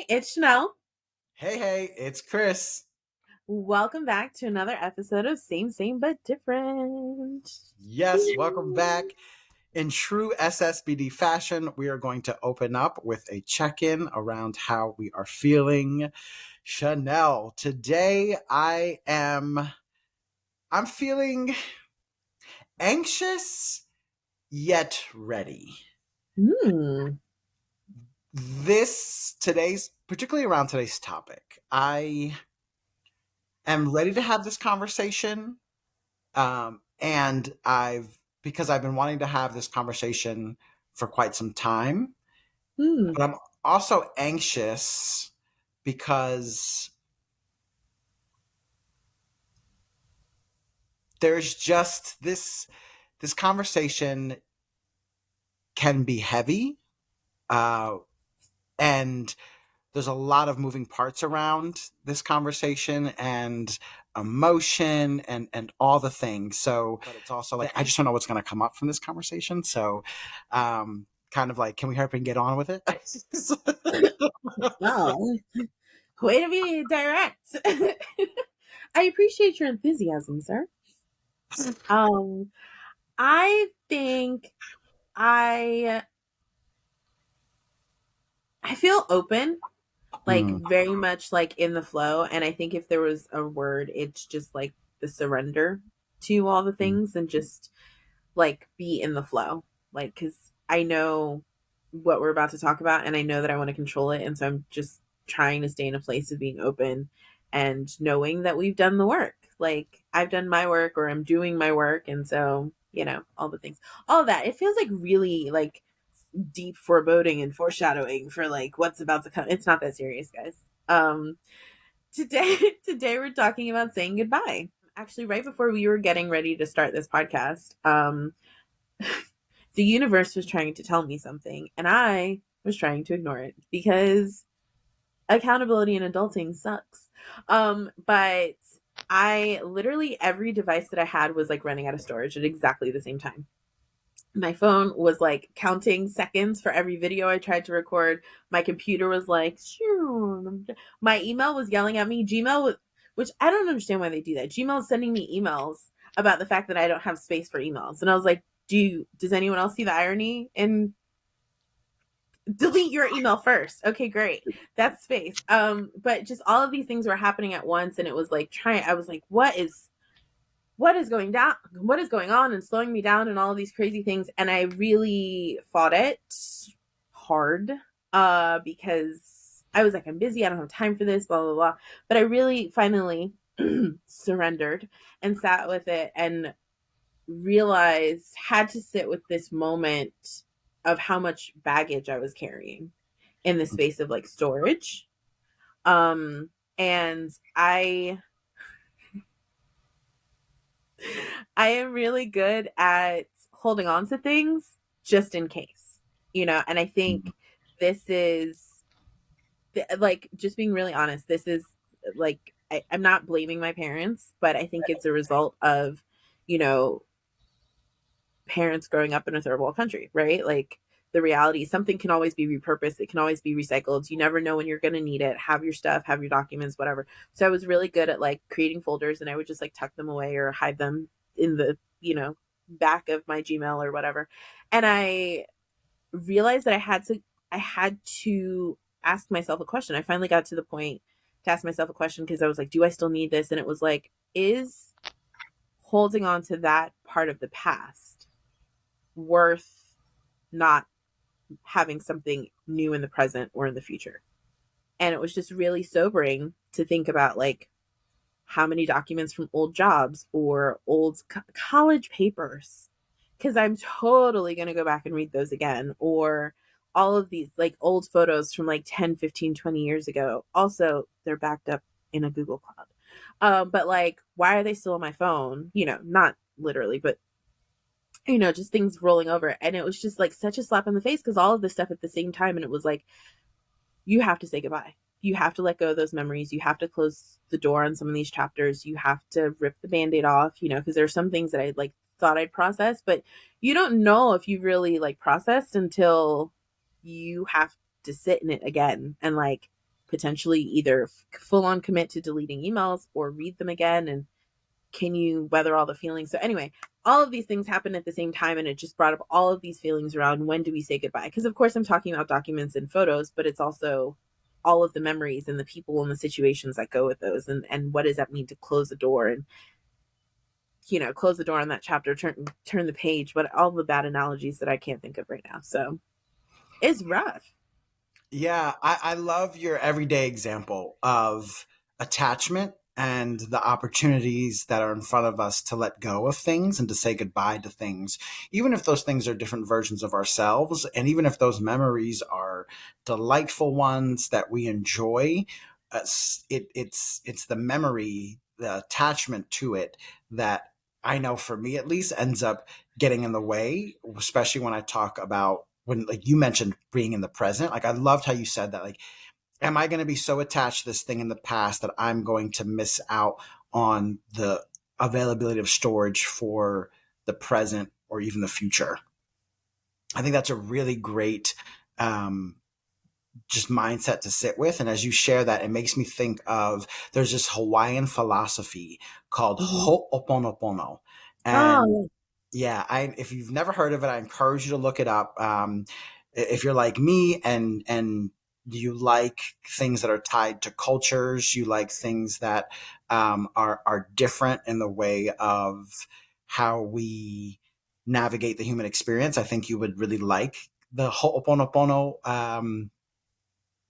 it's Chanelle. Hey, it's Chris. Welcome back to another episode of Same but Different. Yes, welcome back. In true SSBD fashion, we are going to open up with a check-in around how we are feeling. Chanelle, today I'm feeling anxious yet ready. Hmm. Particularly around today's topic, I am ready to have this conversation. And because I've been wanting to have this conversation for quite some time, Hmm. but I'm also anxious because there's just this conversation can be heavy, uh, and there's a lot of moving parts around this conversation and emotion and all the things. So, but it's also like I just don't know what's going to come up from this conversation. So, kind of like, can we hurry up and get on with it? Well, way to be direct. I appreciate your enthusiasm, sir. Um, I think I I feel open, like Mm, very much like in the flow. And I think if there was a word, it's just like the surrender to all the mm, things and just like be in the flow, like because I know what we're about to talk about and I know that I want to control it, and so I'm just trying to stay in a place of being open and knowing that we've done the work, like I've done my work or I'm doing my work, and so all the things, all of that, it feels like really like deep foreboding and foreshadowing for like what's about to come. It's not that serious, guys. Today we're talking about saying goodbye. Actually, right before we were getting ready to start this podcast, the universe was trying to tell me something, and I was trying to ignore it because accountability and adulting sucks. But I literally, every device that I had was like running out of storage at exactly the same time. My phone was like counting seconds for every video I tried to record. My computer was like, shoo. My email was yelling at me. Which I don't understand why they do that. Gmail is sending me emails about the fact that I don't have space for emails. And I was like, does anyone else see the irony in delete your email first? Okay, great. That's space. But just all of these things were happening at once, and it was like I was like, what is going down, what is going on and slowing me down and all of these crazy things. And I really fought it hard because I was like, I'm busy, I don't have time for this, blah blah blah. But I really finally surrendered and sat with it and had to sit with this moment of how much baggage I was carrying in the space of like storage. And I am really good at holding on to things just in case, and I think this is like, just being really honest, this is like, I'm not blaming my parents, but I think it's a result of, you know, parents growing up in a third world country, right? Like, the reality, something can always be repurposed, it can always be recycled. You never know when you're going to need it. Have your stuff, have your documents, whatever. So I was really good at like creating folders, and I would just like tuck them away or hide them in the, back of my Gmail or whatever. And I realized that I had to ask myself a question. I finally got to the point to ask myself a question, because I was like, do I still need this? And it was like, is holding on to that part of the past worth not having something new in the present or in the future? And it was just really sobering to think about, like, how many documents from old jobs or old college papers, because I'm totally going to go back and read those again, or all of these like old photos from like 10, 15, 20 years ago. Also, they're backed up in a Google Cloud. But like, why are they still on my phone? Not literally, but just things rolling over. And it was just like such a slap in the face, because all of this stuff at the same time. And it was like, you have to say goodbye. You have to let go of those memories. You have to close the door on some of these chapters. You have to rip the Band-Aid off, because there's some things that I like thought I'd process, but you don't know if you've really like processed until you have to sit in it again and like potentially either full on commit to deleting emails or read them again, and can you weather all the feelings? So anyway, all of these things happen at the same time, and it just brought up all of these feelings around when do we say goodbye? Because of course I'm talking about documents and photos, but it's also all of the memories and the people and the situations that go with those, and what does that mean to close the door, and close the door on that chapter, turn the page, but all the bad analogies that I can't think of right now. So it's rough. Yeah, I love your everyday example of attachment and the opportunities that are in front of us to let go of things and to say goodbye to things, even if those things are different versions of ourselves, and even if those memories are delightful ones that we enjoy. It's the memory, the attachment to it that I know for me at least ends up getting in the way, especially when I talk about when, like you mentioned, being in the present. Like I loved how you said that. Like, am I going to be so attached to this thing in the past that I'm going to miss out on the availability of storage for the present or even the future? I think that's a really great um, just mindset to sit with. And as you share that, it makes me think of there's this Hawaiian philosophy called Mm-hmm. Ho'oponopono. And Oh, yeah, if you've never heard of it, I encourage you to look it up. If you're like me and you like things that are tied to cultures, you like things that are different in the way of how we navigate the human experience, I think you would really like the Ho'oponopono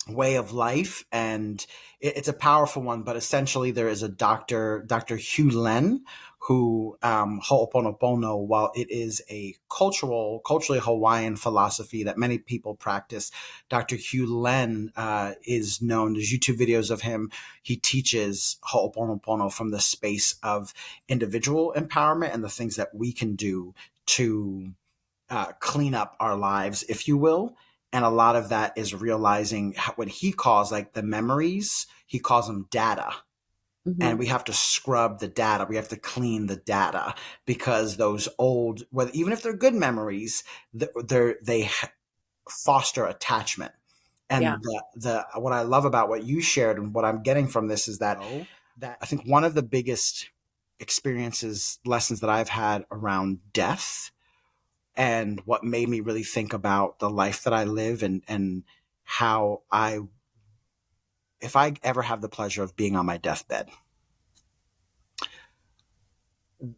way of life, and it's a powerful one. But essentially there is a Dr. Hugh Len, who Ho'oponopono, while it is a culturally Hawaiian philosophy that many people practice, Dr. Hugh Len is known. There's YouTube videos of him. He teaches Ho'oponopono from the space of individual empowerment and the things that we can do to clean up our lives, if you will. And a lot of that is realizing what he calls like the memories, he calls them data. mm-hmm. And we have to scrub the data. We have to clean the data because those old, whether even if they're good memories, they foster attachment. Yeah. And the what I love about what you shared and what I'm getting from this is that I think one of the biggest experiences, lessons that I've had around death, and what made me really think about the life that I live, and how if I ever have the pleasure of being on my deathbed,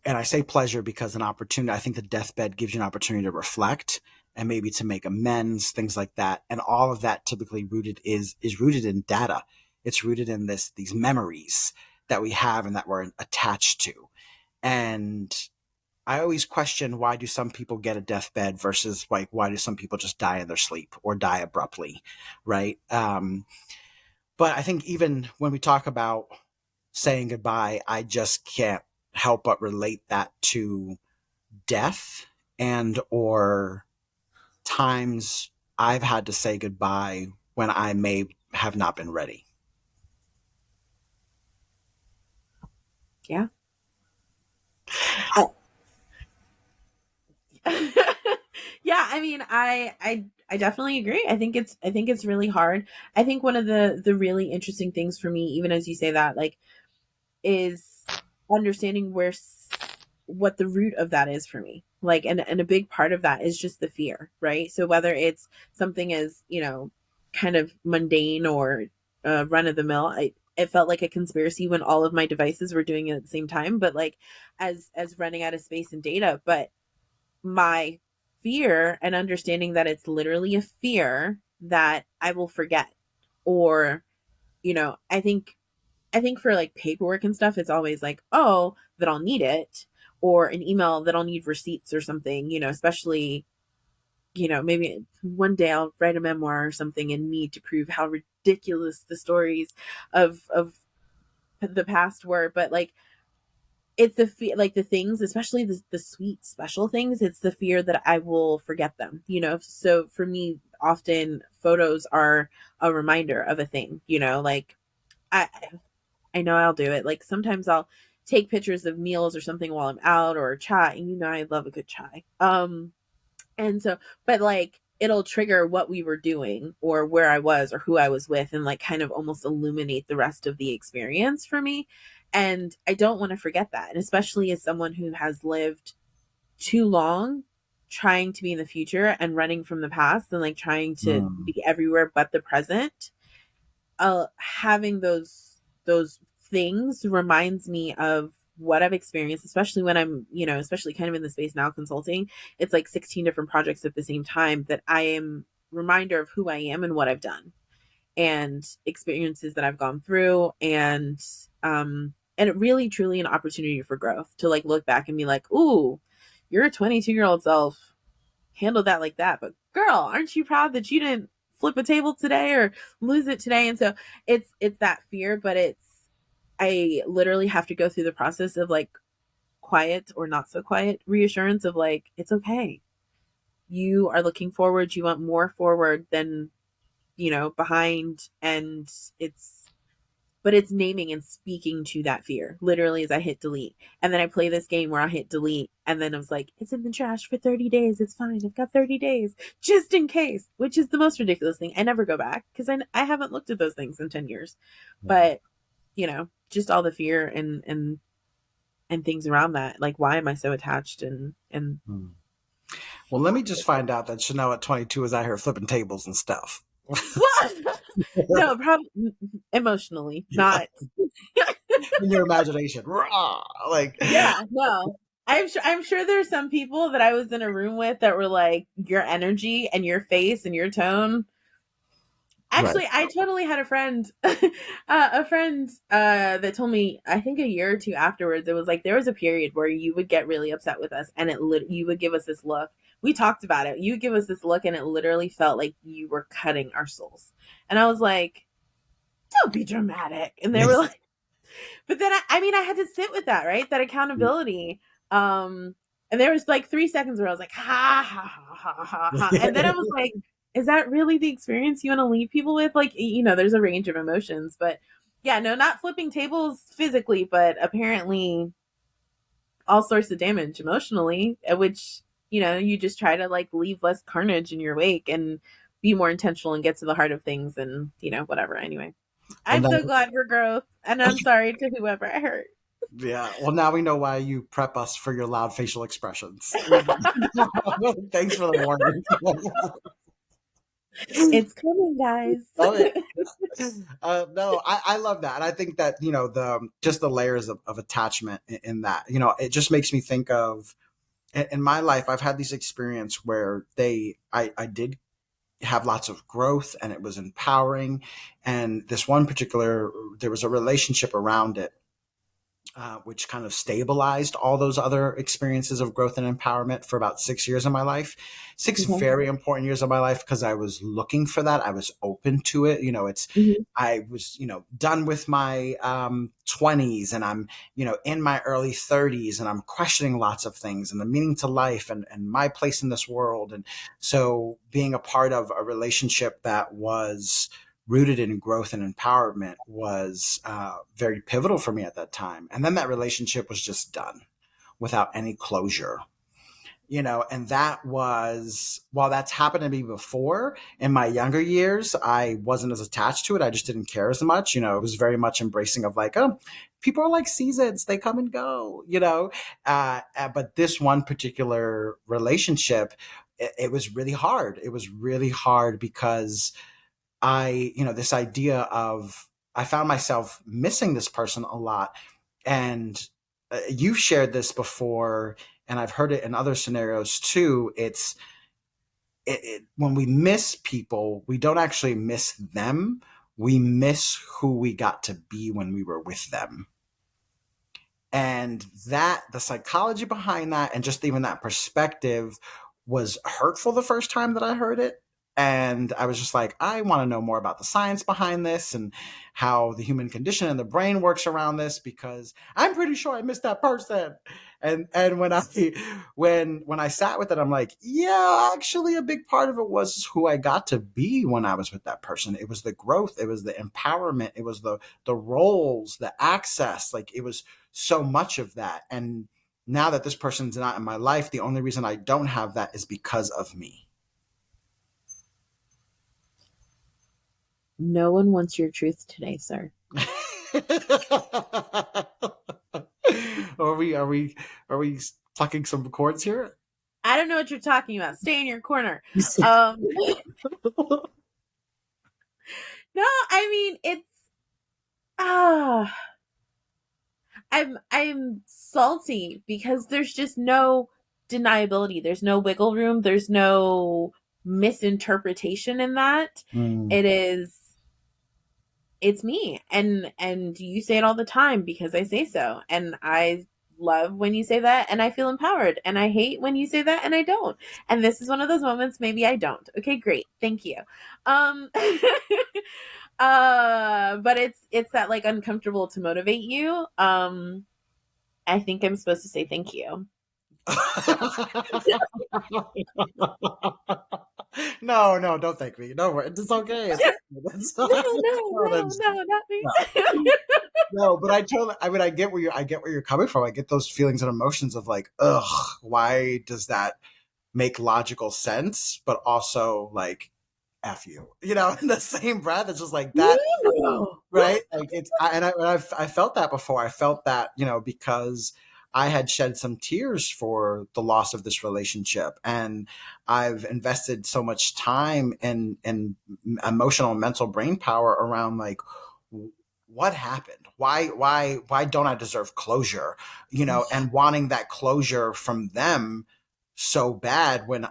and I say pleasure because an opportunity, I think the deathbed gives you an opportunity to reflect and maybe to make amends, things like that. And all of that typically is rooted in data. It's rooted in these memories that we have and that we're attached to. And I always question, why do some people get a deathbed versus like why do some people just die in their sleep or die abruptly, right? But I think even when we talk about saying goodbye, I just can't help but relate that to death and or times I've had to say goodbye when I may have not been ready. Yeah. Yeah, I mean, I definitely agree. I think it's really hard. I think one of the really interesting things for me, even as you say that, like, is understanding what the root of that is for me. Like, and a big part of that is just the fear, right? So whether it's something as, kind of mundane or run of the mill, it felt like a conspiracy when all of my devices were doing it at the same time, but like as running out of space and data. But my fear and understanding that it's literally a fear that I will forget, or I think for like paperwork and stuff, it's always like, oh, that I'll need it, or an email that I'll need receipts or something, especially, maybe one day I'll write a memoir or something and need to prove how ridiculous the stories of the past were. But like, it's the fear, like the things, especially the sweet special things, it's the fear that I will forget them, so for me, often photos are a reminder of a thing, like i I know I'll do it. Like sometimes I'll take pictures of meals or something while I'm out, or chai, and I love a good chai. And so, but like, it'll trigger what we were doing or where I was or who I was with, and like kind of almost illuminate the rest of the experience for me. And I don't want to forget that. And especially as someone who has lived too long trying to be in the future and running from the past and like trying to Mm, be everywhere but the present, having those things reminds me of what I've experienced, especially when I'm, especially kind of in the space now consulting. It's like 16 different projects at the same time that I am reminder of who I am and what I've done and experiences that I've gone through, and it really truly an opportunity for growth to like look back and be like, ooh, your 22-year-old self handled that like that, but girl, aren't you proud that you didn't flip a table today or lose it today? And so it's that fear, but it's I literally have to go through the process of like quiet or not so quiet reassurance of like, it's okay. You are looking forward, you want more forward than, behind. And it's but it's naming and speaking to that fear literally as I hit delete. And then I play this game where I hit delete and then I was like, it's in the trash for 30 days, it's fine, I've got 30 days just in case, which is the most ridiculous thing. I never go back because I haven't looked at those things in 10 years. yeah. But just all the fear and things around that, like why am I so attached and Mm. Well, let me just find out that Chanel at 22 is out here flipping tables and stuff. what? No, probably emotionally, not. In your imagination. Rah! Like, Yeah, no. I'm sure there's some people that I was in a room with that were like, your energy and your face and your tone. right. Actually, I totally had a friend, that told me, I think a year or two afterwards, it was like there was a period where you would get really upset with us, and you would give us this look. We talked about it. You would give us this look, and it literally felt like you were cutting our souls. And I was like, "Don't be dramatic." And they were like, but then I mean, I had to sit with that, right? That accountability. And there was like 3 seconds where I was like, ha ha ha ha ha ha. And then I was like, is that really the experience you want to leave people with? Like, there's a range of emotions, but yeah, no, not flipping tables physically, but apparently all sorts of damage emotionally, which, you just try to like leave less carnage in your wake and be more intentional and get to the heart of things and, whatever. Anyway, Well, I'm now, so glad for growth, and I'm sorry to whoever I hurt. yeah. Well, now we know why you prep us for your loud facial expressions. Thanks for the warning. It's coming, guys. Oh, yeah. No, I love that. And I think that, just the layers of attachment in that, it just makes me think of in my life, I've had these experiences where I did have lots of growth and it was empowering. And this one particular, there was a relationship around it, which kind of stabilized all those other experiences of growth and empowerment for about 6 years of my life. Six Okay. very important years of my life because I was looking for that. I was open to it. Mhm. I was, done with my 20s and I'm, in my early 30s and I'm questioning lots of things and the meaning to life and my place in this world. And so being a part of a relationship that was rooted in growth and empowerment was very pivotal for me at that time. And then that relationship was just done without any closure. And that was, while that's happened to me before in my younger years, I wasn't as attached to it. I just didn't care as much. It was very much embracing of like, oh, people are like seasons, they come and go, but this one particular relationship, it was really hard. It was really hard because this idea of, I found myself missing this person a lot. And you've shared this before, and I've heard it in other scenarios too. When we miss people, we don't actually miss them. We miss who we got to be when we were with them. And that, the psychology behind that, and just even that perspective was hurtful the first time that I heard it. And I was just like, I want to know more about the science behind this and how the human condition and the brain works around this, because I'm pretty sure I missed that person. And when I sat with it, I'm like, yeah, actually a big part of it was who I got to be when I was with that person. It was the growth, it was the empowerment, it was the roles, the access, like it was so much of that. And now that this person's not in my life, the only reason I don't have that is because of me. No one wants your truth today, sir. Are we plucking some chords here? I don't know what you're talking about. Stay in your corner. Um, no, I mean it's ah, I'm salty because there's just no deniability. There's no wiggle room. There's no misinterpretation in that. Mm. It is it's me, and you say it all the time because I say so, and I love when you say that and I feel empowered, and I hate when you say that and I don't, and this is one of those moments. Maybe I don't. Okay, great, thank you. um but it's that like uncomfortable to motivate you. I think I'm supposed to say thank you. So No, no, don't thank me. No, it's okay. It's, no, no, no, no, that's, no, not me. no. No, but I mean, I get where you're coming from. I get those feelings and emotions of like, ugh, why does that make logical sense? But also like, F you, in the same breath. It's just like that, right? Like I felt that before. I felt that, because I had shed some tears for the loss of this relationship, and I've invested so much time and emotional and mental brain power around like what happened, why don't I deserve closure, and wanting that closure from them so bad when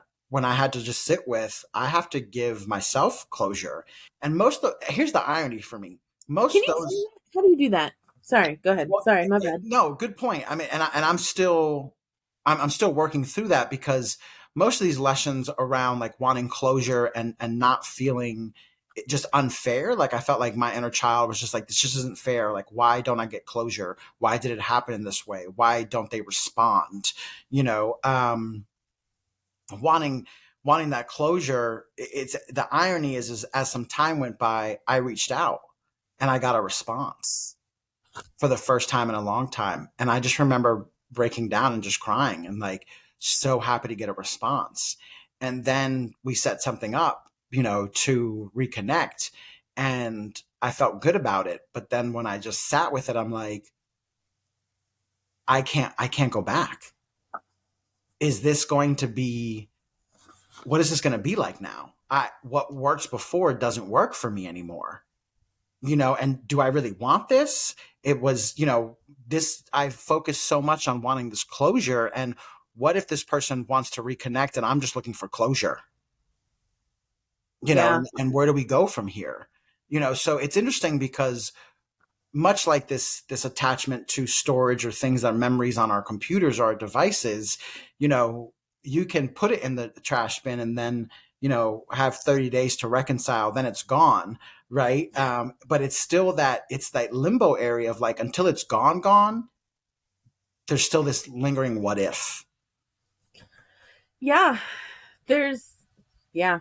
I had to just sit with, I have to give myself closure. And here's the irony for me. Can Most you of explain those, that? How do you do that? Sorry, go ahead. well, Sorry, my bad. no, good point. I mean, and I'm still working through that because most of these lessons around like wanting closure and not feeling it just unfair. Like I felt like my inner child was just like, this just isn't fair. Like, why don't I get closure? Why did it happen in this way? Why don't they respond? You know, wanting wanting that closure. It's the irony is as some time went by, I reached out and I got a response for the first time in a long time. And I just remember breaking down and just crying and like so happy to get a response. And then we set something up, to reconnect. And I felt good about it. But then when I just sat with it, I'm like, I can't go back. Is this going to be what is this going to be like now? What works before doesn't work for me anymore. And do I really want this? It was, this, I focused so much on wanting this closure. And what if this person wants to reconnect and I'm just looking for closure, Yeah. and where do we go from here? So it's interesting because much like this attachment to storage or things that are memories on our computers or our devices, you know, you can put it in the trash bin and then, have 30 days to reconcile, then it's gone, right? But it's that limbo area of like until it's gone, there's still this lingering what if. Yeah. There's yeah.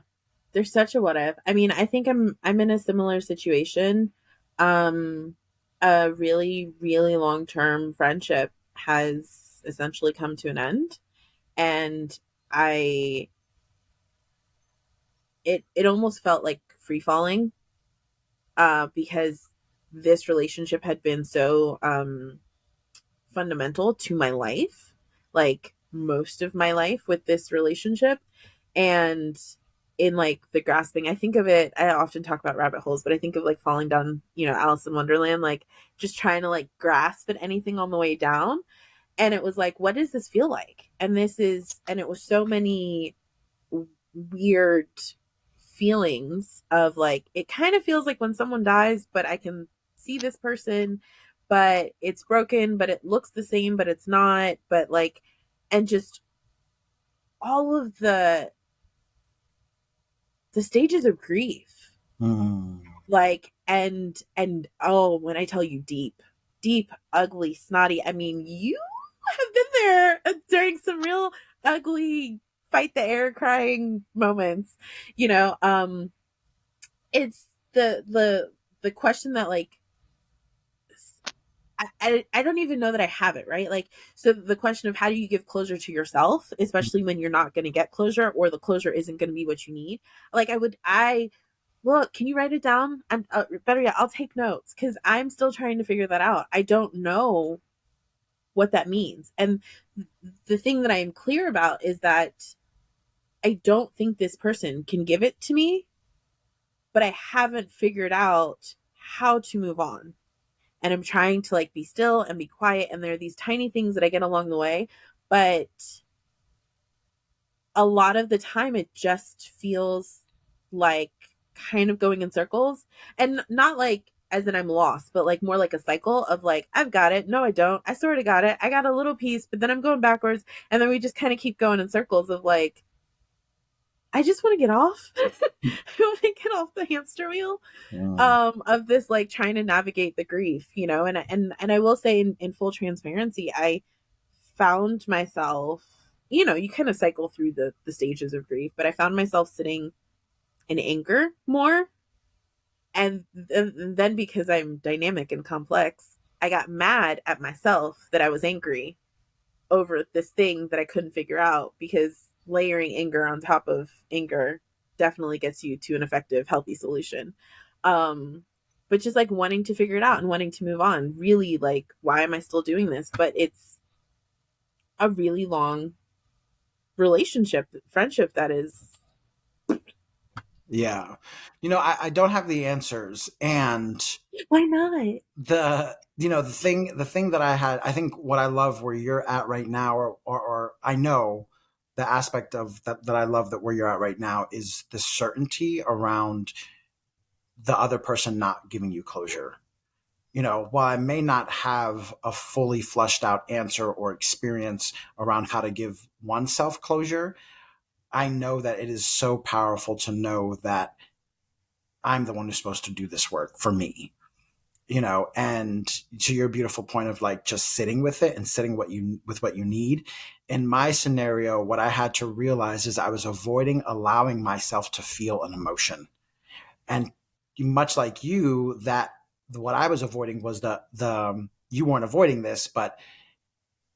There's such a what if. I mean, I think I'm in a similar situation. Um a really, really long-term friendship has essentially come to an end. And I it almost felt like free falling, because this relationship had been so fundamental to my life, like most of my life with this relationship. And in like the grasping, I think of it, I often talk about rabbit holes, but I think of like falling down, Alice in Wonderland, like just trying to like grasp at anything on the way down. And it was like, what does this feel like? And it was so many weird feelings of like, it kind of feels like when someone dies, but I can see this person, but it's broken, but it looks the same, but it's not, but like, and just all of the stages of grief, Mm. like, and oh, when I tell you deep, ugly, snotty, I mean, you have been there during some real ugly fight the air crying moments, you know. It's the question that like, I don't even know that I have it, right? Like, so the question of how do you give closure to yourself, especially when you're not going to get closure or the closure isn't going to be what you need. Like, Look, can you write it down? I'm better yet, I'll take notes because I'm still trying to figure that out. I don't know what that means. And the thing that I am clear about is that I don't think this person can give it to me, but I haven't figured out how to move on. And I'm trying to like be still and be quiet. And there are these tiny things that I get along the way. But a lot of the time, it just feels like kind of going in circles. And not like as in I'm lost, but like more like a cycle of like, I've got it. No, I don't. I sort of got it. I got a little piece, but then I'm going backwards. And then we just kind of keep going in circles of like, I just want to get off. I want to get off the hamster wheel Mm. of this like trying to navigate the grief, you know. And I will say in full transparency, I found myself, you know, you kind of cycle through the stages of grief, but I found myself sitting in anger more. And then because I'm dynamic and complex, I got mad at myself that I was angry over this thing that I couldn't figure out, because layering anger on top of anger definitely gets you to an effective, healthy solution. Um, but just like wanting to figure it out and wanting to move on, really like, why am I still doing this? But it's a really long relationship, friendship that is. Yeah. I don't have the answers. And Why not? the thing that I think what I love where you're at right now, or I know the aspect of that I love that where you're at right now is the certainty around the other person not giving you closure. While I may not have a fully flushed out answer or experience around how to give oneself closure, I know that it is so powerful to know that I'm the one who's supposed to do this work for me. And to your beautiful point of like just sitting with it and sitting with what you need. In my scenario, what I had to realize is I was avoiding allowing myself to feel an emotion. And much like you, that what I was avoiding was the you weren't avoiding this, but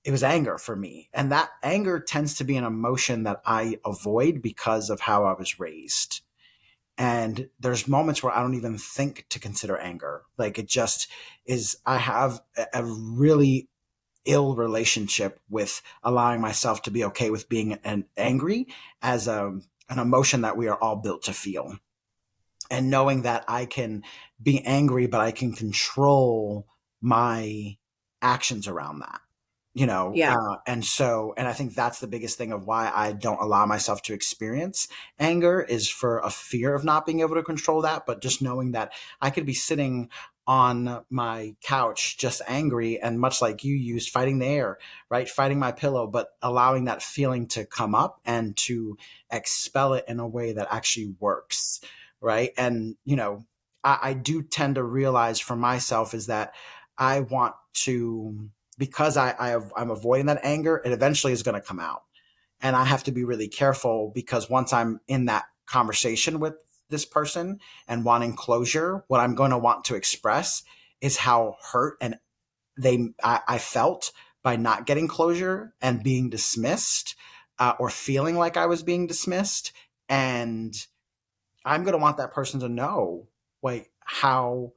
it was anger for me. And that anger tends to be an emotion that I avoid because of how I was raised. And there's moments where I don't even think to consider anger. Like it just is, I have a really ill relationship with allowing myself to be okay with being angry as an emotion that we are all built to feel. And knowing that I can be angry, but I can control my actions around that. Yeah. And I think that's the biggest thing of why I don't allow myself to experience anger is for a fear of not being able to control that, but just knowing that I could be sitting on my couch just angry, and much like you used, fighting the air, right, fighting my pillow, but allowing that feeling to come up and to expel it in a way that actually works, right. And I do tend to realize for myself is that I want to, because I'm avoiding that anger, it eventually is going to come out. And I have to be really careful because once I'm in that conversation with this person and wanting closure, what I'm going to want to express is how hurt and I felt by not getting closure and being dismissed, or feeling like I was being dismissed. And I'm going to want that person to know, like, how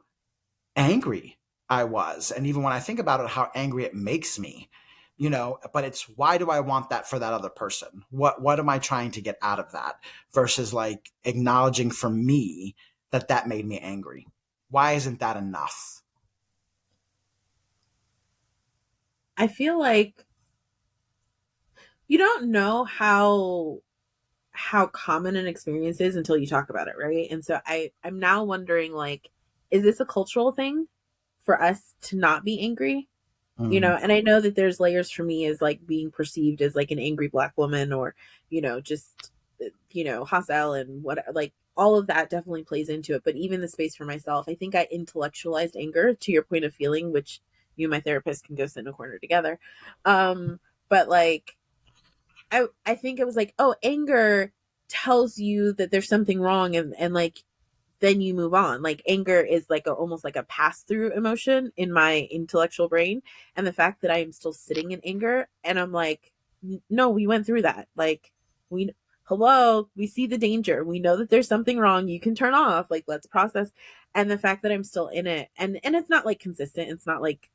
angry I was. And even when I think about it, how angry it makes me, but it's why do I want that for that other person? What am I trying to get out of that versus like acknowledging for me that that made me angry? Why isn't that enough? I feel like you don't know how common an experience is until you talk about it, right? And so I'm now wondering like, is this a cultural thing for us to not be angry? You Mm. know, and I know that there's layers for me as like being perceived as like an angry black woman, or just hostile, and what, like, all of that definitely plays into it. But even the space for myself, I think I intellectualized anger to your point of feeling, which you and my therapist can go sit in a corner together. But like, I think it was like, oh, anger tells you that there's something wrong, and like then you move on. Like anger is like almost like a pass through emotion in my intellectual brain. And the fact that I am still sitting in anger and I'm like, no, we went through that. Like we hello, we see the danger. We know that there's something wrong. You can turn off. Like, let's process. And the fact that I'm still in it, and it's not like consistent. It's not like,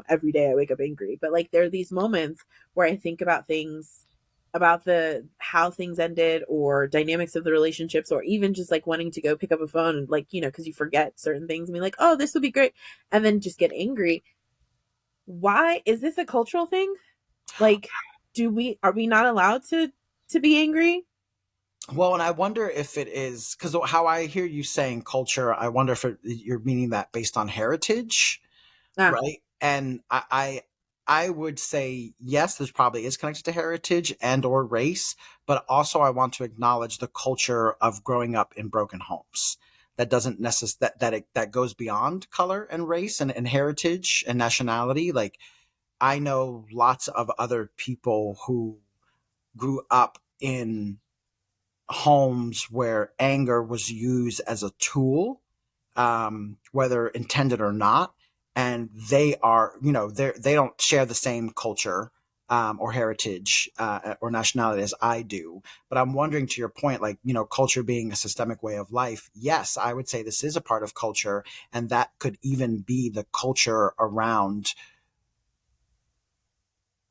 every day I wake up angry, but like there are these moments where I think about things, about the how things ended, or dynamics of the relationships, or even just like wanting to go pick up a phone and, like, because you forget certain things and be like, oh, this would be great, and then just get angry. Why is this a cultural thing? Like, are we not allowed to be angry? Well, and I wonder if it is because how I hear you saying culture, I wonder if you're meaning that based on heritage, Ah, right? And I would say yes, this probably is connected to heritage and or race, but also I want to acknowledge the culture of growing up in broken homes. That doesn't necessarily that goes beyond color and race and heritage and nationality. Like I know lots of other people who grew up in homes where anger was used as a tool, whether intended or not, and they are, they don't share the same culture or heritage or nationality as I do. But I'm wondering, to your point, like, culture being a systemic way of life. Yes, I would say this is a part of culture, and that could even be the culture around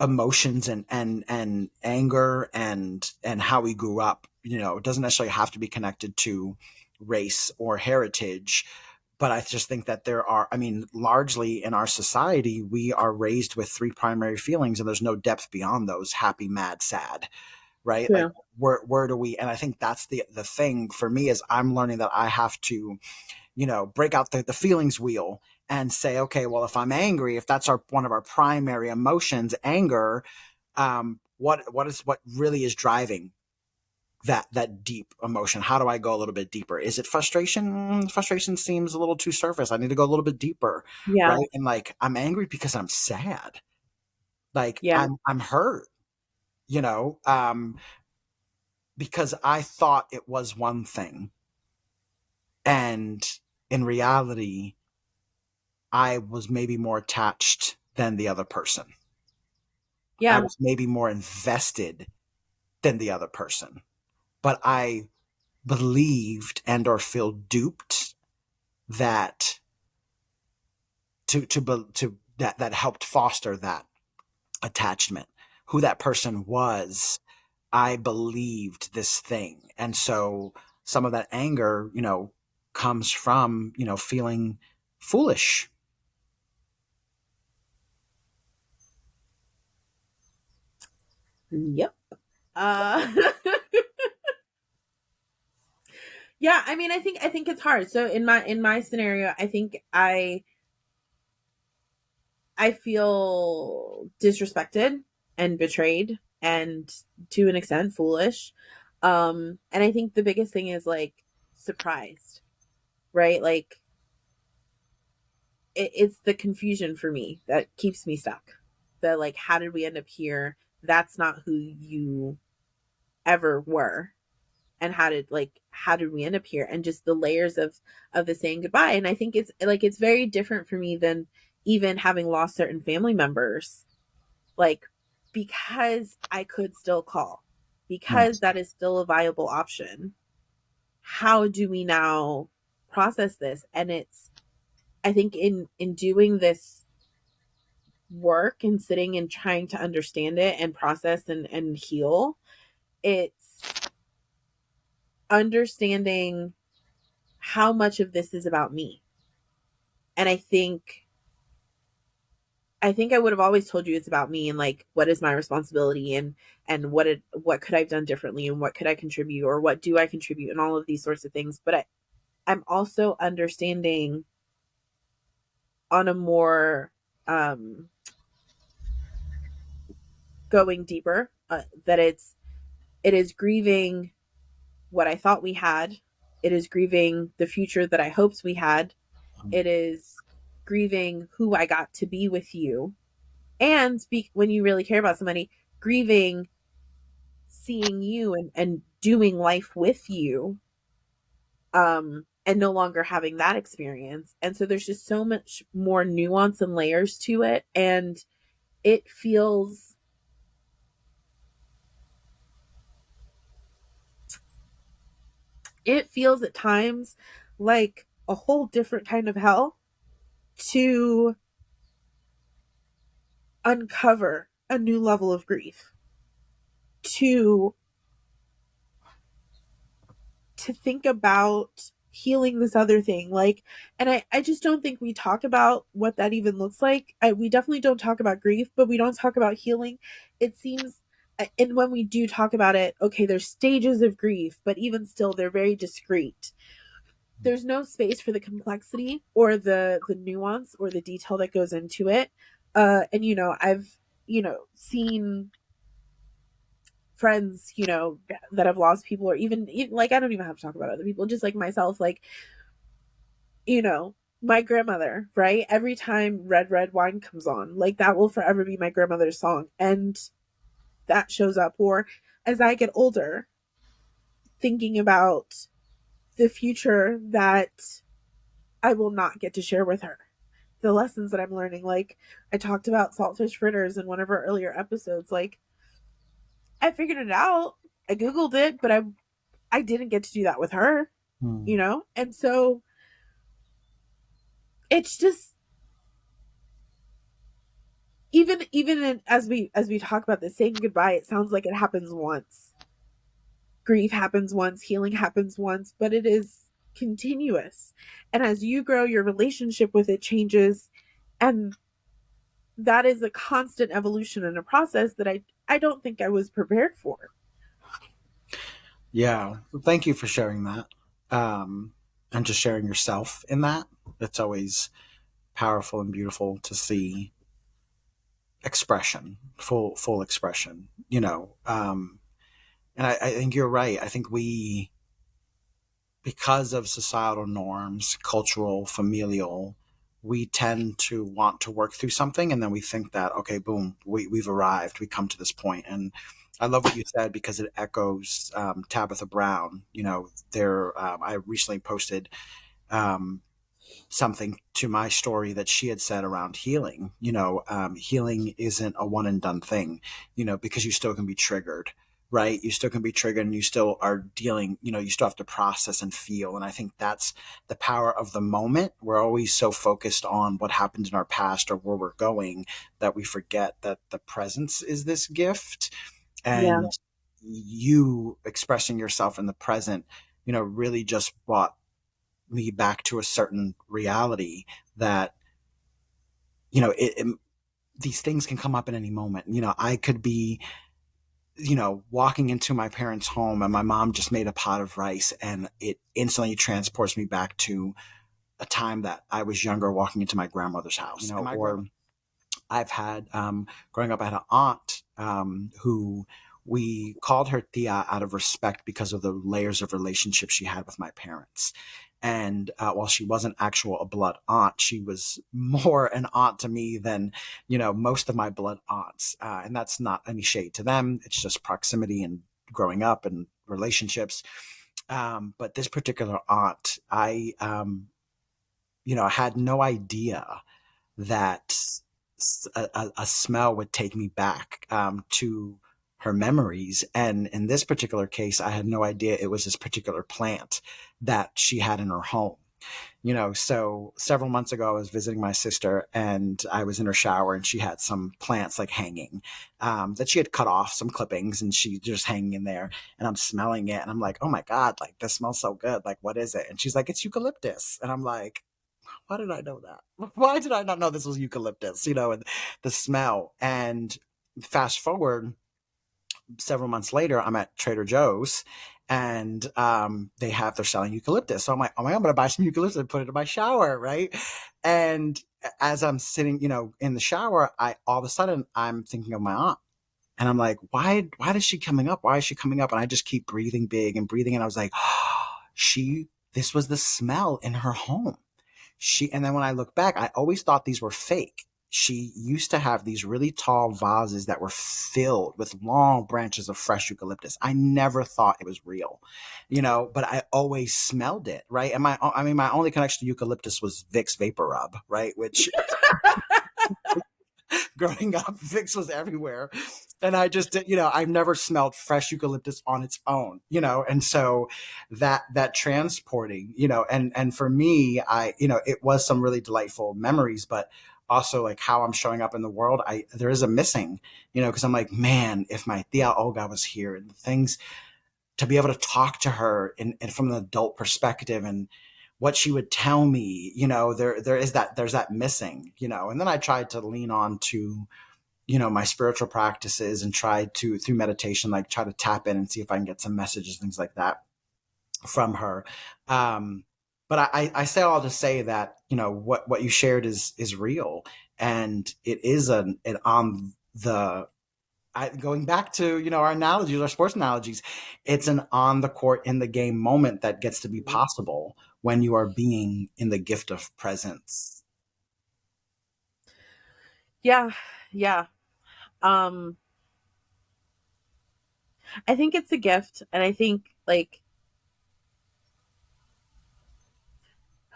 emotions and anger and how we grew up. It doesn't necessarily have to be connected to race or heritage, but I just think that there are, I mean, largely in our society we are raised with three primary feelings, and there's no depth beyond those: happy, mad, sad, right? Like yeah, where do we, and I think that's the thing for me, is I'm learning that I have to, break out the feelings wheel and say, okay, well, if I'm angry, if that's one of our primary emotions, anger, what really is driving that deep emotion? How do I go a little bit deeper? Is it frustration? Frustration seems a little too surface. I need to go a little bit deeper, yeah, right? And like, I'm angry because I'm sad. Like yeah, I'm hurt, you know, because I thought it was one thing, and in reality, I was maybe more attached than the other person. I yeah, was maybe more invested than the other person, but I believed and or feel duped that to that helped foster that attachment. Who that person was, I believed this thing, and so some of that anger, comes from, feeling foolish. yep. Uh, yeah. I mean, I think it's hard. So in my scenario, I think I feel disrespected and betrayed and, to an extent, foolish. And I think the biggest thing is like surprised, right? Like it's the confusion for me that keeps me stuck. That, like, how did we end up here? That's not who you ever were. And how did we end up here? And just the layers of the saying goodbye. And I think it's very different for me than even having lost certain family members, like, because I could still call, because that is still a viable option. How do we now process this? And it's, I think, in doing this work and sitting and trying to understand it and process and heal, it's understanding how much of this is about me. And I think I would have always told you it's about me, and like, what is my responsibility, and what could I've done differently, and what could I contribute, or what do I contribute, and all of these sorts of things. But I'm also understanding on a more, going deeper, that it is grieving what I thought we had. It is grieving the future that I hoped we had. It is grieving who I got to be with you. And when you really care about somebody, grieving seeing you and doing life with you, and no longer having that experience. And so there's just so much more nuance and layers to it. And it feels it feels at times like a whole different kind of hell to uncover a new level of grief, to think about healing this other thing, like, and I just don't think we talk about what that even looks like. We definitely don't talk about grief, but we don't talk about healing, it seems. And when we do talk about it, okay, there's stages of grief, but even still they're very discreet. There's no space for the complexity or the nuance or the detail that goes into it. And I've seen friends, that have lost people, or even like, I don't even have to talk about other people, just like myself, like, my grandmother, right? Every time Red Wine comes on, like, that will forever be my grandmother's song. And that shows up. Or as I get older, thinking about the future that I will not get to share with her, the lessons that I'm learning. Like, I talked about saltfish fritters in one of our earlier episodes. Like, I figured it out. I Googled it, but I didn't get to do that with her, Hmm. And so it's just, as we talk about this, saying goodbye, it sounds like it happens once. Grief happens once, healing happens once, but it is continuous. And as you grow, your relationship with it changes, and that is a constant evolution and a process that I don't think I was prepared for. Yeah. Well, thank you for sharing that. And just sharing yourself in that. It's always powerful and beautiful to see expression, full expression, and I think you're right. I think we, because of societal norms, cultural, familial, we tend to want to work through something, and then we think that, okay, boom, we've arrived, we come to this point. And I love what you said, because it echoes Tabitha Brown. I recently posted um, something to my story that she had said around healing. Healing isn't a one and done thing, because you still can be triggered, right? You still can be triggered, and you still are dealing, you still have to process and feel. And I think that's the power of the moment. We're always so focused on what happened in our past or where we're going, that we forget that the presence is this gift. Yeah. And you expressing yourself in the present, really just brought me back to a certain reality that, these things can come up at any moment. I could be, walking into my parents' home, and my mom just made a pot of rice, and it instantly transports me back to a time that I was younger, walking into my grandmother's house. Or I've had, growing up, I had an aunt who, we called her Tia out of respect because of the layers of relationship she had with my parents. And while she wasn't actual a blood aunt, she was more an aunt to me than, most of my blood aunts. And that's not any shade to them. It's just proximity and growing up and relationships. But this particular aunt, I had no idea that a smell would take me back to her memories. And in this particular case, I had no idea it was this particular plant that she had in her home. So several months ago, I was visiting my sister, and I was in her shower, and she had some plants like hanging that she had cut off, some clippings, and she just hanging in there. And I'm smelling it, and I'm like, oh my God, like, this smells so good. Like, what is it? And she's like, it's eucalyptus. And I'm like, why did I know that? Why did I not know this was eucalyptus? And the smell. And fast forward several months later, I'm at Trader Joe's, and they're selling eucalyptus. So I'm like, oh my God, I'm gonna buy some eucalyptus and put it in my shower, right? And as I'm sitting, in the shower, I all of a sudden I'm thinking of my aunt. And I'm like, why is she coming up? Why is she coming up? And I just keep breathing big and breathing. And I was like, this was the smell in her home. And then when I look back, I always thought these were fake. She used to have these really tall vases that were filled with long branches of fresh eucalyptus. I never thought it was real, but I always smelled it, right? And my only connection to eucalyptus was Vicks Vapor Rub, right? Which growing up. Vicks was everywhere. And I just, I've never smelled fresh eucalyptus on its own, and so that transporting, and for me, it was some really delightful memories, but also like how I'm showing up in the world, there is a missing, because I'm like, man, if my Tia Olga was here and the things to be able to talk to her in from an adult perspective and what she would tell me, there's that missing, and then I tried to lean on to, my spiritual practices and try to, through meditation, like try to tap in and see if I can get some messages, things like that from her. Um, but I say all to say that, what you shared is real, and it is an on the, going back to, our analogies, our sports analogies, it's an on the court, in the game moment that gets to be Mhm. possible when you are being in the gift of presence. Yeah. Yeah. Um, I think it's a gift. And I think, like,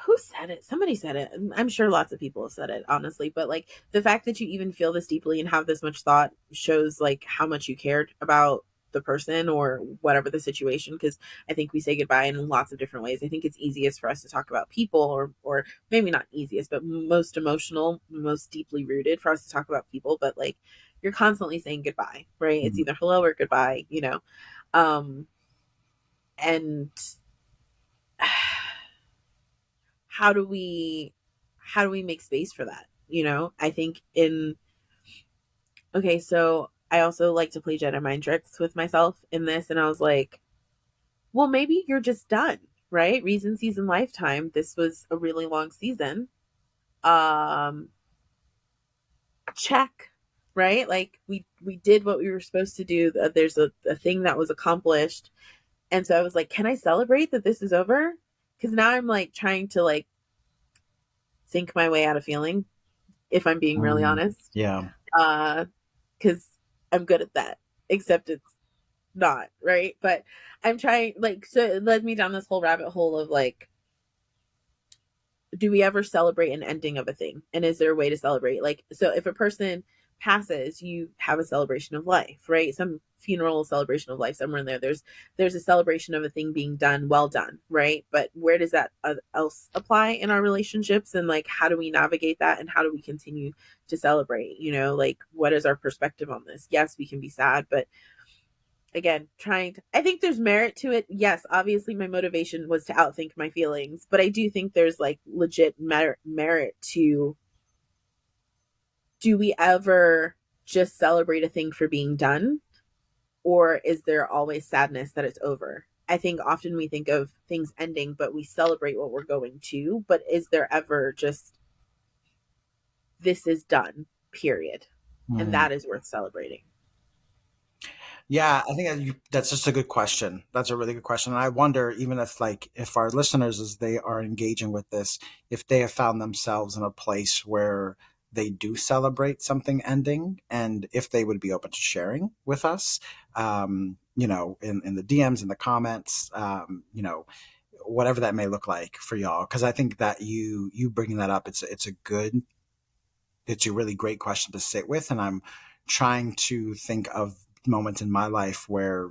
who said it? Somebody said it. I'm sure lots of people have said it, honestly. But like the fact that you even feel this deeply and have this much thought shows like how much you cared about the person or whatever the situation. Because I think we say goodbye in lots of different ways. I think it's easiest for us to talk about people, or maybe not easiest, but most emotional, most deeply rooted for us to talk about people. But like you're constantly saying goodbye, right? It's Mhm. either hello or goodbye, Um, and how do we make space for that? I think in okay, so I also like to play Jedi mind tricks with myself in this, and I was like, well, maybe you're just done, right? Reason, season, lifetime. This was a really long season. Um, check, right? Like we did what we were supposed to do. There's a thing that was accomplished, and so I was like, can I celebrate that this is over? Because now I'm like trying to like think my way out of feeling, if I'm being really honest. Yeah. Uh, because I'm good at that, except it's not, right? But I'm trying, like, so it led me down this whole rabbit hole of like, do we ever celebrate an ending of a thing? And is there a way to celebrate? Like, so if a person passes, you have a celebration of life, right? Some funeral celebration of life somewhere in there. There's a celebration of a thing being done, well done, right? But where does that else apply in our relationships? And like, how do we navigate that? And how do we continue to celebrate? Like, what is our perspective on this? Yes, we can be sad, but again, I think there's merit to it. Yes, obviously my motivation was to outthink my feelings, but I do think there's like legit merit to, do we ever just celebrate a thing for being done, or is there always sadness that it's over? I think often we think of things ending, but we celebrate what we're going to, but is there ever just, this is done, period, and Mm. that is worth celebrating? Yeah, I think that's just a good question. That's a really good question. And I wonder, even if like if our listeners, as they are engaging with this, if they have found themselves in a place where they do celebrate something ending, and if they would be open to sharing with us, in the DMs, in the comments, whatever that may look like for y'all. Because I think that you bringing that up, it's a really great question to sit with, and I'm trying to think of moments in my life where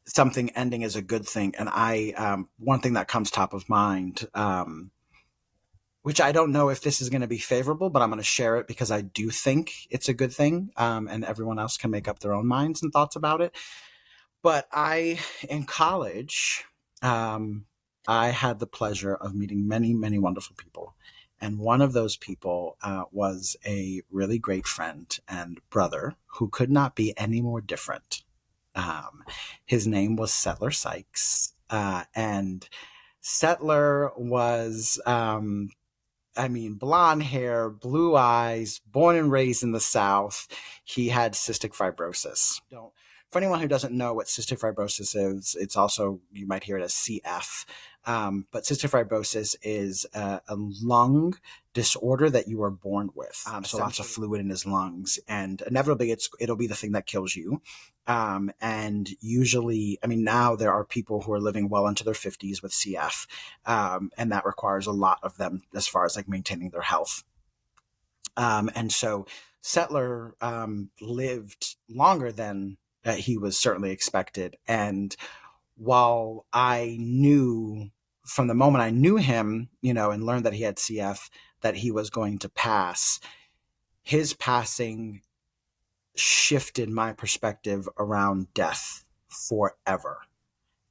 something ending is a good thing. And one thing that comes top of mind, which I don't know if this is going to be favorable, but I'm going to share it because I do think it's a good thing, and everyone else can make up their own minds and thoughts about it. But in college, um, I had the pleasure of meeting many, many wonderful people. And one of those people was a really great friend and brother who could not be any more different. Um, his name was Settler Sykes. And Settler was, blonde hair, blue eyes, born and raised in the South. He had cystic fibrosis. Don't For anyone who doesn't know what cystic fibrosis is, it's also, you might hear it as CF. But cystic fibrosis is a lung disorder that you are born with. So lots of fluid in his lungs, and inevitably it'll be the thing that kills you. And usually, now there are people who are living well into their 50s with CF, and that requires a lot of them as far as like maintaining their health. And so Settler lived longer than he was certainly expected. And while I knew from the moment I knew him, and learned that he had CF, that he was going to pass, his passing shifted my perspective around death forever.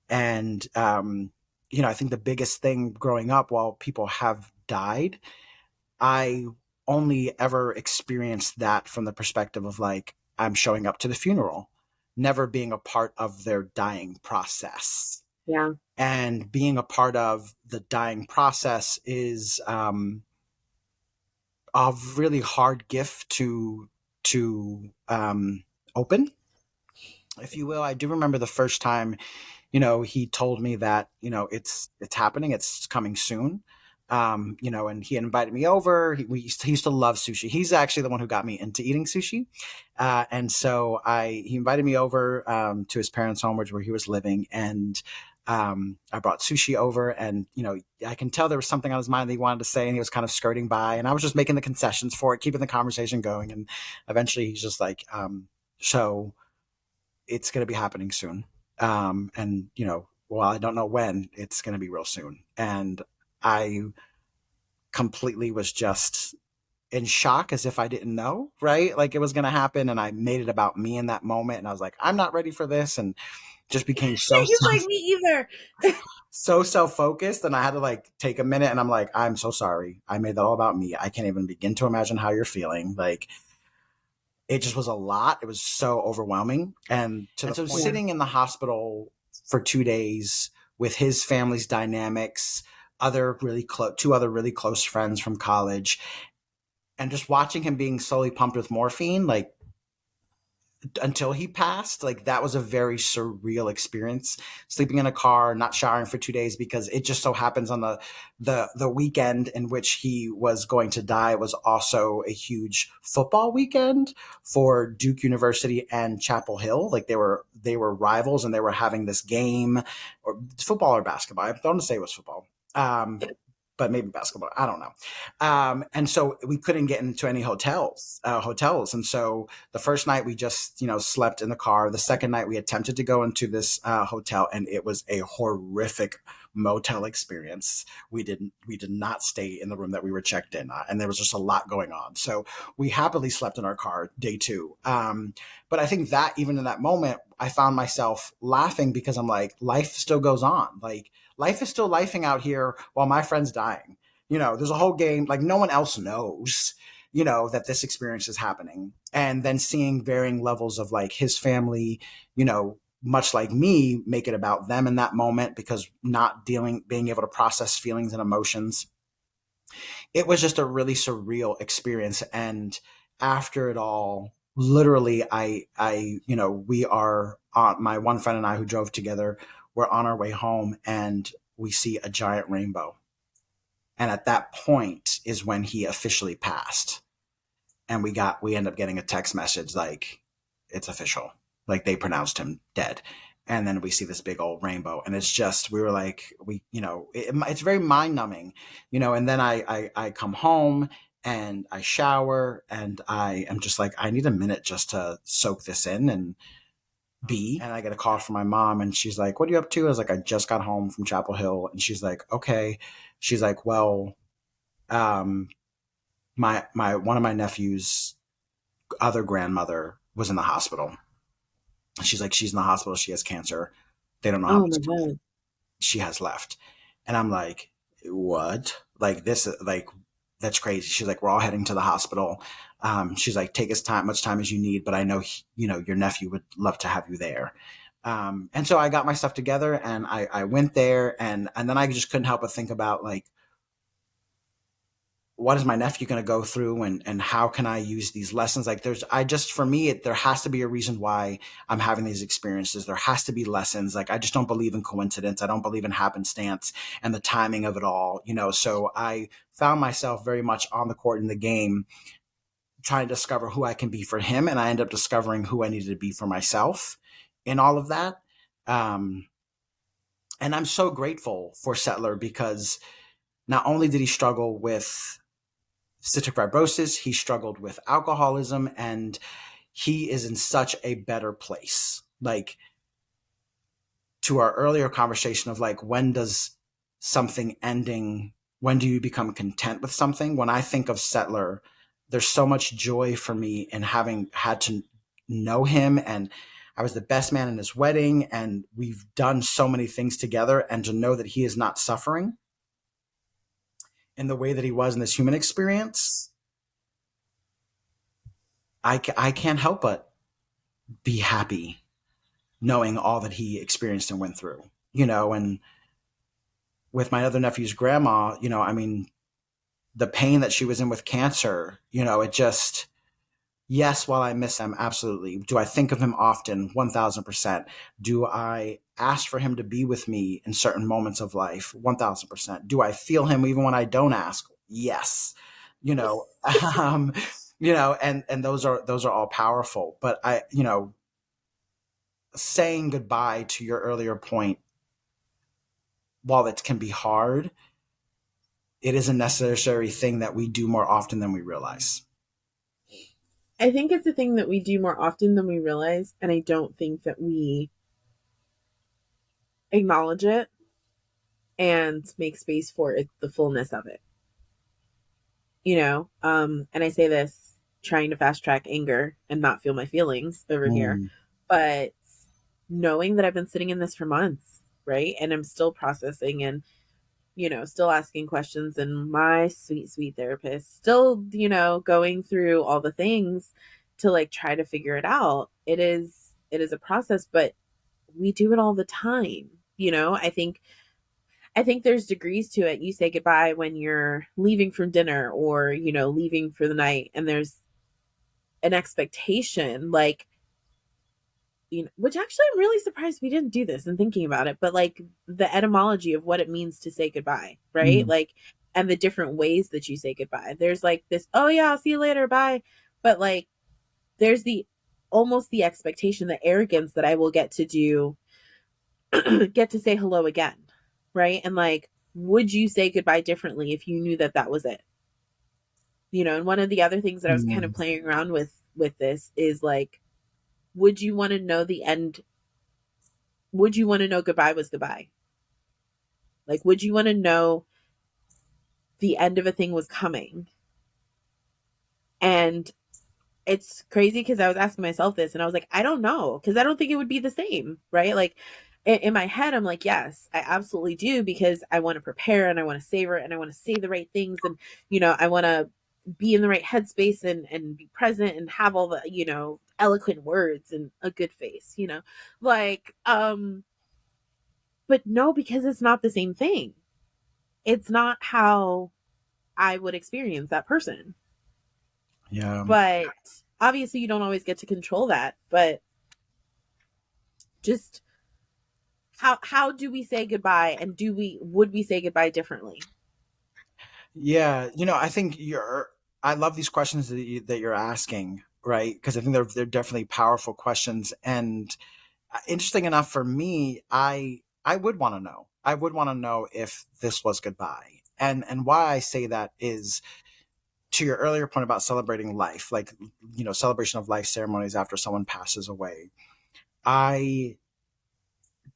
And, I think the biggest thing growing up, while people have died, I only ever experienced that from the perspective of like, I'm showing up to the funeral, never being a part of their dying process. Yeah. And being a part of the dying process is a really hard gift to open, if you will. I do remember the first time, he told me that, it's happening, it's coming soon. And he invited me over. He used to love sushi. He's actually the one who got me into eating sushi. And so he invited me over to his parents' home, where he was living. And I brought sushi over, and, I can tell there was something on his mind that he wanted to say, and he was kind of skirting by, and I was just making the concessions for it, keeping the conversation going. And eventually he's just like, so it's going to be happening soon. And, well, I don't know when, it's going to be real soon. And I completely was just in shock, as if I didn't know, right? Like it was going to happen. And I made it about me in that moment. And I was like, I'm not ready for this. And just became He's like, me either. so self-focused. And I had to like take a minute, and I'm like, I'm so sorry. I made that all about me. I can't even begin to imagine how you're feeling. Like, it just was a lot. It was so overwhelming. And so sitting in the hospital for 2 days with his family's dynamics, two other really close friends from college, and just watching him being slowly pumped with morphine, like, until he passed, like, that was a very surreal experience. Sleeping in a car, not showering for 2 days, because it just so happens on the weekend in which he was going to die was also a huge football weekend for Duke University and Chapel Hill. Like, they were rivals, and they were having this game, or football or basketball. I don't want to say it was football. But maybe basketball. I don't know. And so we couldn't get into any hotels. And so the first night we just, slept in the car. The second night we attempted to go into this hotel, and it was a horrific motel experience. We did not stay in the room that we were checked in, and there was just a lot going on. So we happily slept in our car day two. But I think that even in that moment, I found myself laughing, because I'm like, life still goes on. Like, life is still lifing out here while my friend's dying. There's a whole game, like, no one else knows, that this experience is happening. And then seeing varying levels of like his family, much like me, make it about them in that moment, because being able to process feelings and emotions. It was just a really surreal experience. And after it all, literally, we are on, my one friend and I who drove together, we're on our way home, and we see a giant rainbow. And at that point is when he officially passed. And we end up getting a text message like, it's official. Like, they pronounced him dead. And then we see this big old rainbow, and it's just, we were like, it's very mind numbing, and then I come home, and I shower, and I am just like, I need a minute just to soak this in and and I get a call from my mom, and she's like, what are you up to? I was like, I just got home from Chapel Hill. And she's like, okay. She's like, well, my one of my nephew's other grandmother was in the hospital. She's like, she's in the hospital. She has cancer. They don't know how much she has left. And I'm like, what? Like, this, like, that's crazy. She's like, we're all heading to the hospital. She's like, take as much time as you need, but I know, your nephew would love to have you there. And so I got my stuff together, and I went there, and then I just couldn't help but think about, like, what is my nephew going to go through, and how can I use these lessons? Like, for me, there has to be a reason why I'm having these experiences. There has to be lessons. Like, I just don't believe in coincidence. I don't believe in happenstance and the timing of it all, so I found myself very much on the court in the game, trying to discover who I can be for him. And I ended up discovering who I needed to be for myself in all of that. And I'm so grateful for Settler, because not only did he struggle with cystic fibrosis. He struggled with alcoholism, and he is in such a better place. Like, to our earlier conversation of like, when does something ending, when do you become content with something? When I think of Settler, there's so much joy for me in having had to know him, and I was the best man in his wedding, and we've done so many things together, and to know that he is not suffering in the way that he was in this human experience, I can't help but be happy knowing all that he experienced and went through, and with my other nephew's grandma, I mean, the pain that she was in with cancer, it just, yes, while I miss him, absolutely. Do I think of him often? 1000%. Do I ask for him to be with me in certain moments of life? 1000%. Do I feel him even when I don't ask? Yes. You know, um, and those are all powerful. But saying goodbye, to your earlier point, while it can be hard, it is a necessary thing that we do more often than we realize. I think it's a thing that we do more often than we realize, and I don't think that we acknowledge it and make space for it, the fullness of it. And I say this trying to fast track anger and not feel my feelings over here, Mm, but knowing that I've been sitting in this for months, right? And I'm still processing and, still asking questions, and my sweet, sweet therapist still, going through all the things to like try to figure it out. It is a process, but we do it all the time. I think there's degrees to it. You say goodbye when you're leaving from dinner or, leaving for the night, and there's an expectation, like, which actually I'm really surprised we didn't do this and thinking about it, but like the etymology of what it means to say goodbye, right? mm, Like, and the different ways that you say goodbye. There's like this, oh yeah, I'll see you later, bye. But like, there's the almost the expectation, the arrogance that I will get to do, get to say hello again, right? And like, would you say goodbye differently if you knew that that was it? And one of the other things that I was kind of mm. playing around with this is like, would you want to know the end? Would you want to know goodbye was goodbye? Like, would you want to know the end of a thing was coming? And it's crazy because I was asking myself this and I was like, I don't know, because I don't think it would be the same, right? Like, in my head, I'm like, yes, I absolutely do, because I want to prepare and I want to savor it and I want to say the right things, and I want to be in the right headspace and be present and have all the eloquent words and a good face, like but no, because it's not the same thing. It's not how I would experience that person. Yeah. But obviously you don't always get to control that, but just how do we say goodbye, and would we say goodbye differently? Yeah, I think I love these questions that you're asking, right? Because I think they're definitely powerful questions. And interesting enough for me, I would want to know. I would want to know if this was goodbye. And why I say that is, to your earlier point about celebrating life, like, celebration of life ceremonies after someone passes away. I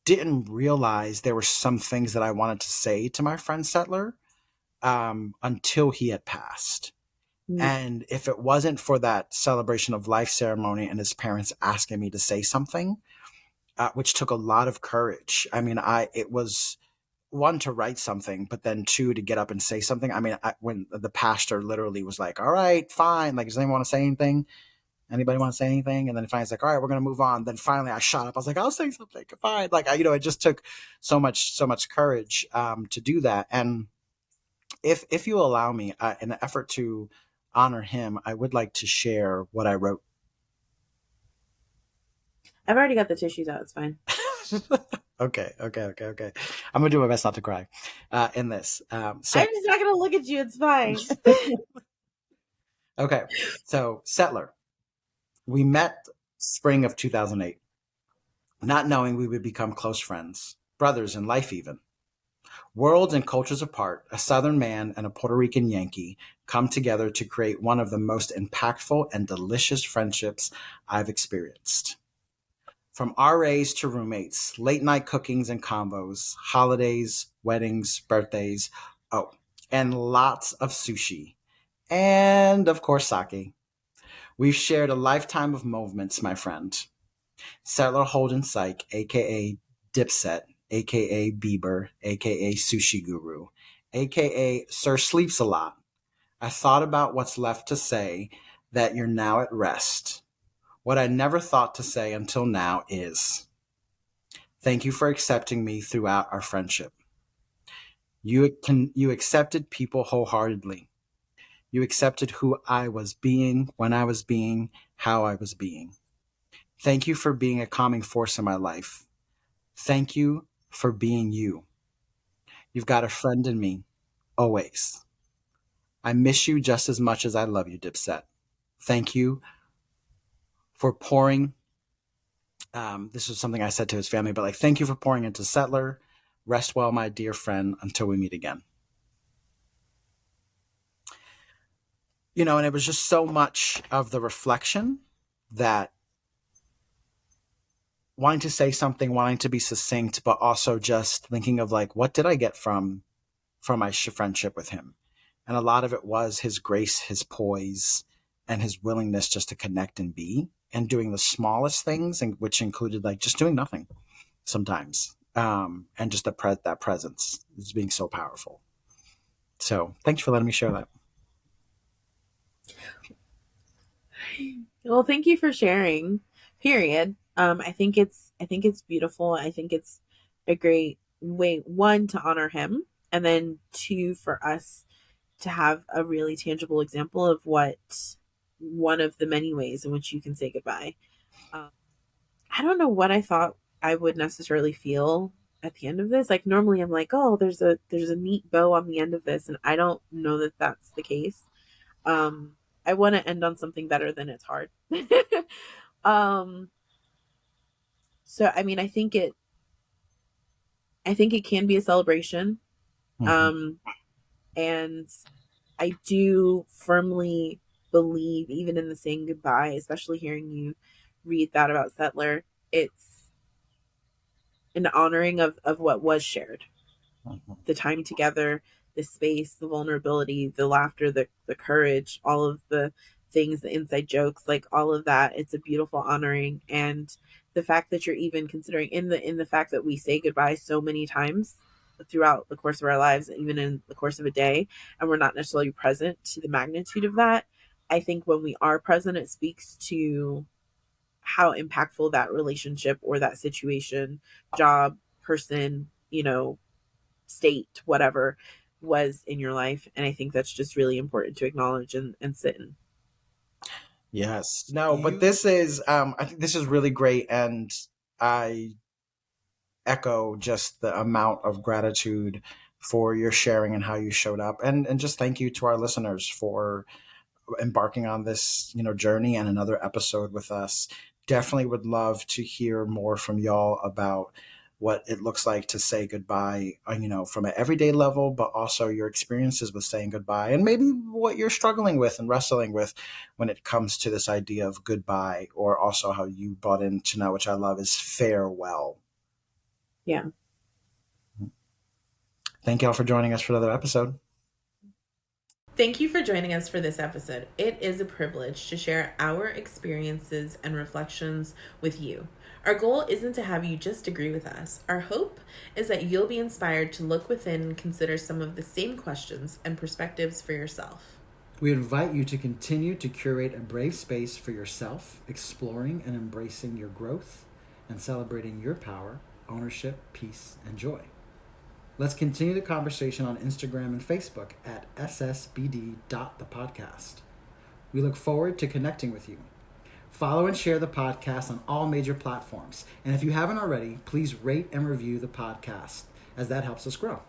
didn't realize there were some things that I wanted to say to my friend Settler, until he had passed. Mm. And if it wasn't for that celebration of life ceremony and his parents asking me to say something, which took a lot of courage. I mean, it was, one, to write something, but then two, to get up and say something. I mean, when the pastor literally was like, "All right, fine. Like, does anyone want to say anything? Anybody want to say anything?" And then finally, he's like, "All right, we're gonna move on." Then finally, I shot up. I was like, "I'll say something. Fine." Like, it just took so much courage, to do that. And if you allow me, in the effort to honor him, I would like to share what I wrote. I've already got the tissues out, it's fine. Okay. I'm gonna do my best not to cry, in this. I'm just not gonna look at you, it's fine. Okay, so Settler, we met spring of 2008, not knowing we would become close friends, brothers in life even. Worlds and cultures apart, a Southern man and a Puerto Rican Yankee come together to create one of the most impactful and delicious friendships I've experienced. From RAs to roommates, late night cookings and combos, holidays, weddings, birthdays, oh, and lots of sushi. And of course, sake. We've shared a lifetime of moments, my friend. Settler Holden Syke, aka Dipset, aka Bieber, aka Sushi Guru, aka Sir Sleeps a Lot. I thought about what's left to say that you're now at rest. What I never thought to say until now is thank you for accepting me throughout our friendship. You accepted people wholeheartedly. You accepted who I was being, when I was being, how I was being. Thank you for being a calming force in my life. Thank you for being you. You've got a friend in me, always. I miss you just as much as I love you, Dipset. Thank you for pouring. This is something I said to his family, but like, thank you for pouring into Settler. Rest well, my dear friend, until we meet again. And it was just so much of the reflection that wanting to say something, wanting to be succinct, but also just thinking of like, what did I get from my friendship with him? And a lot of it was his grace, his poise, and his willingness just to connect and be, and doing the smallest things, and which included like just doing nothing sometimes, and just that presence is being so powerful. So thanks for letting me share that. Well, thank you for sharing. Period. I think it's beautiful. I think it's a great way, one, to honor him, and then two, for us to have a really tangible example of what one of the many ways in which you can say goodbye. Um, I don't know what I thought I would necessarily feel at the end of this. Like normally I'm like, oh, there's a neat bow on the end of this, and I don't know that that's the case. I want to end on something better than it's hard. um, so I mean, I think it can be a celebration. Mm-hmm. Um, and I do firmly believe, even in the saying goodbye, especially hearing you read that about Settler, it's an honoring of what was shared, Mm-hmm. the time together, the space, the vulnerability, the laughter, the courage, all of the things, the inside jokes, like all of that. It's a beautiful honoring. And the fact that you're even considering in the fact that we say goodbye so many times throughout the course of our lives, even in the course of a day, and we're not necessarily present to the magnitude of that. I think when we are present, it speaks to how impactful that relationship or that situation, job, person, state, whatever, was in your life. And I think that's just really important to acknowledge and sit in. Yes. No, but this is I think this is really great, and I echo just the amount of gratitude for your sharing and how you showed up, and just thank you to our listeners for embarking on this journey and another episode with us. Definitely would love to hear more from y'all about what it looks like to say goodbye, from an everyday level, but also your experiences with saying goodbye, and maybe what you're struggling with and wrestling with when it comes to this idea of goodbye, or also how you brought in Chanel, which I love, is farewell. Yeah. Thank y'all for joining us for another episode. Thank you for joining us for this episode. It is a privilege to share our experiences and reflections with you. Our goal isn't to have you just agree with us. Our hope is that you'll be inspired to look within and consider some of the same questions and perspectives for yourself. We invite you to continue to curate a brave space for yourself, exploring and embracing your growth and celebrating your power, ownership, peace, and joy. Let's continue the conversation on Instagram and Facebook at ssbd.thepodcast. We look forward to connecting with you. Follow and share the podcast on all major platforms. And if you haven't already, please rate and review the podcast, as that helps us grow.